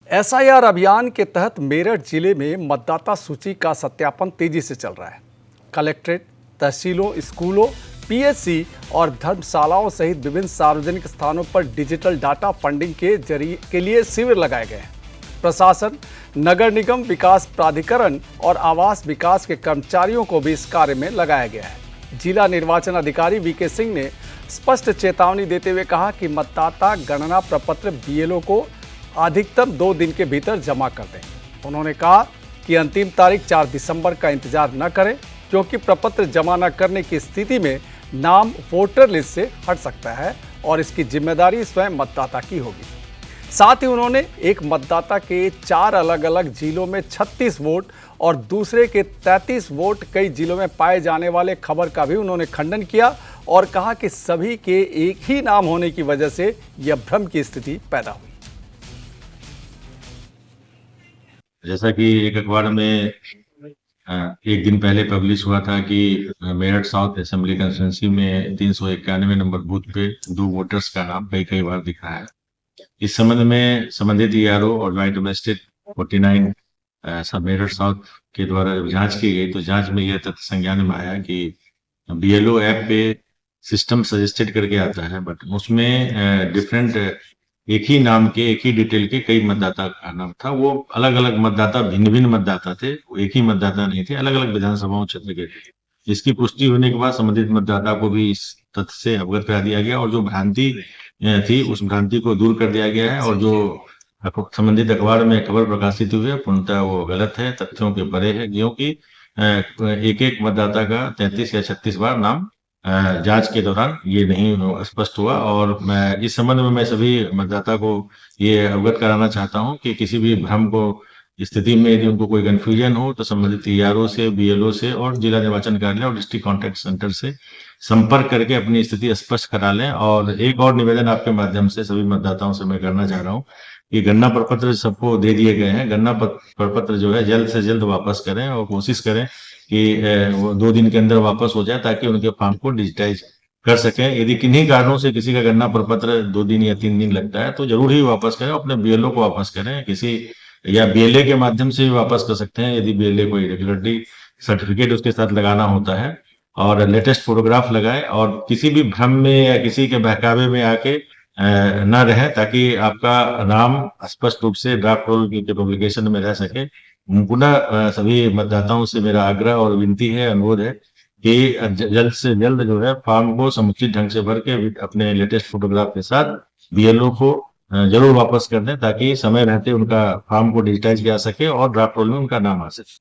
SIR अभियान के तहत मेरठ जिले में मतदाता सूची का सत्यापन तेजी से चल रहा है। कलेक्ट्रेट, तहसीलों, स्कूलों, पीएचसी और धर्मशालाओं सहित विभिन्न सार्वजनिक स्थानों पर डिजिटल डाटा फंडिंग के लिए शिविर लगाए गए हैं। प्रशासन, नगर निगम विकास प्राधिकरण और आवास विकास के कर्मचारियों को भी इस कार्य में लगाया गया है। जिला निर्वाचन अधिकारी वीके सिंह ने स्पष्ट चेतावनी देते हुए कहा कि मतदाता गणना प्रपत्र बीएलओ को अधिकतम 2 दिन के भीतर जमा कर दें। उन्होंने कहा कि अंतिम तारीख 4 दिसंबर का इंतजार न करें, क्योंकि प्रपत्र जमा न करने की स्थिति में नाम वोटर लिस्ट से हट सकता है और इसकी जिम्मेदारी स्वयं मतदाता की होगी। साथ ही उन्होंने एक मतदाता के 4 अलग अलग जिलों में 36 वोट और दूसरे के 33 वोट कई जिलों में पाए जाने वाले खबर का भी उन्होंने खंडन किया और कहा कि सभी के एक ही नाम होने की वजह से यह भ्रम की स्थिति पैदा हुई। जैसा कि एक अखबार में एक दिन पहले पब्लिश हुआ था कि मेरठ साउथ असेंबली कंस्टिट्यूंसी में 391 नंबर बूथ पे 2 वोटर्स का नाम कई बार दिखा है। इस संबंध में संबंधित ईआरओ और ज्वाइंट मजिस्ट्रेट 49 मेरठ साउथ के द्वारा जब जांच की गई तो जांच में यह तथ्य संज्ञान में आया कि बीएलओ ऐप पे सिस्टम सजेस्टेड करके आता है, बट उसमें डिफरेंट एक ही नाम के एक ही डिटेल के कई मतदाता का नाम था। वो अलग अलग मतदाता, भिन्न भिन्न मतदाता थे, वो एक ही मतदाता नहीं थे, अलग अलग विधानसभाओं क्षेत्र के थे। इसकी पुष्टि होने के बाद संबंधित मतदाता को भी इस तथ्य से अवगत करा दिया गया और जो भ्रांति थी उस भ्रांति को दूर कर दिया गया है। और जो संबंधित अखबार में खबर प्रकाशित हुई है पूर्णतः वो गलत है, तथ्यों के परे है, क्योंकि एक एक मतदाता का 33 या 36 बार नाम जांच के दौरान ये नहीं स्पष्ट हुआ। और मैं इस संबंध में मैं सभी मतदाता को ये अवगत कराना चाहता हूं कि किसी भी भ्रम को स्थिति में यदि उनको कोई कंफ्यूजन हो तो संबंधित ईआरओ से, बीएलओ से और जिला निर्वाचन कार्यालय और डिस्ट्रिक्ट कॉन्टैक्ट सेंटर से संपर्क करके अपनी स्थिति स्पष्ट करा लें। और एक और निवेदन आपके माध्यम से सभी मतदाताओं से मैं करना चाह रहा हूँ कि गणना प्रपत्र सबको दे दिए गए हैं, गणना प्रपत्र जो है जल्द से जल्द वापस करें और कोशिश करें कि वो 2 दिन के अंदर वापस हो जाए ताकि उनके फॉर्म को डिजिटाइज कर सकें। यदि किन्हीं कारणों से किसी का गणना प्रपत्र 2 दिन या 3 दिन लगता है तो जरूर ही वापस करें, अपने बीएलओ को वापस करें, किसी या बीएलए के माध्यम से भी वापस कर सकते हैं यदि बीएलए कोई रेगुलरिटी सर्टिफिकेट उसके साथ लगाना होता है, और लेटेस्ट फोटोग्राफ लगाए और किसी भी भ्रम में या किसी के बहकावे में आके न रहे, ताकि आपका नाम स्पष्ट रूप से ड्राफ्ट रोल के पब्लिकेशन में रह सके। पुनः सभी मतदाताओं से मेरा आग्रह और विनती है, अनुरोध है कि जल्द से जल्द जो है फॉर्म को समुचित ढंग से भर के अपने लेटेस्ट फोटोग्राफ के साथ बीएलओ को जरूर वापस कर दें, ताकि समय रहते उनका फॉर्म को डिजिटाइज किया सके और ड्राफ्ट रोल में उनका नाम आ सके।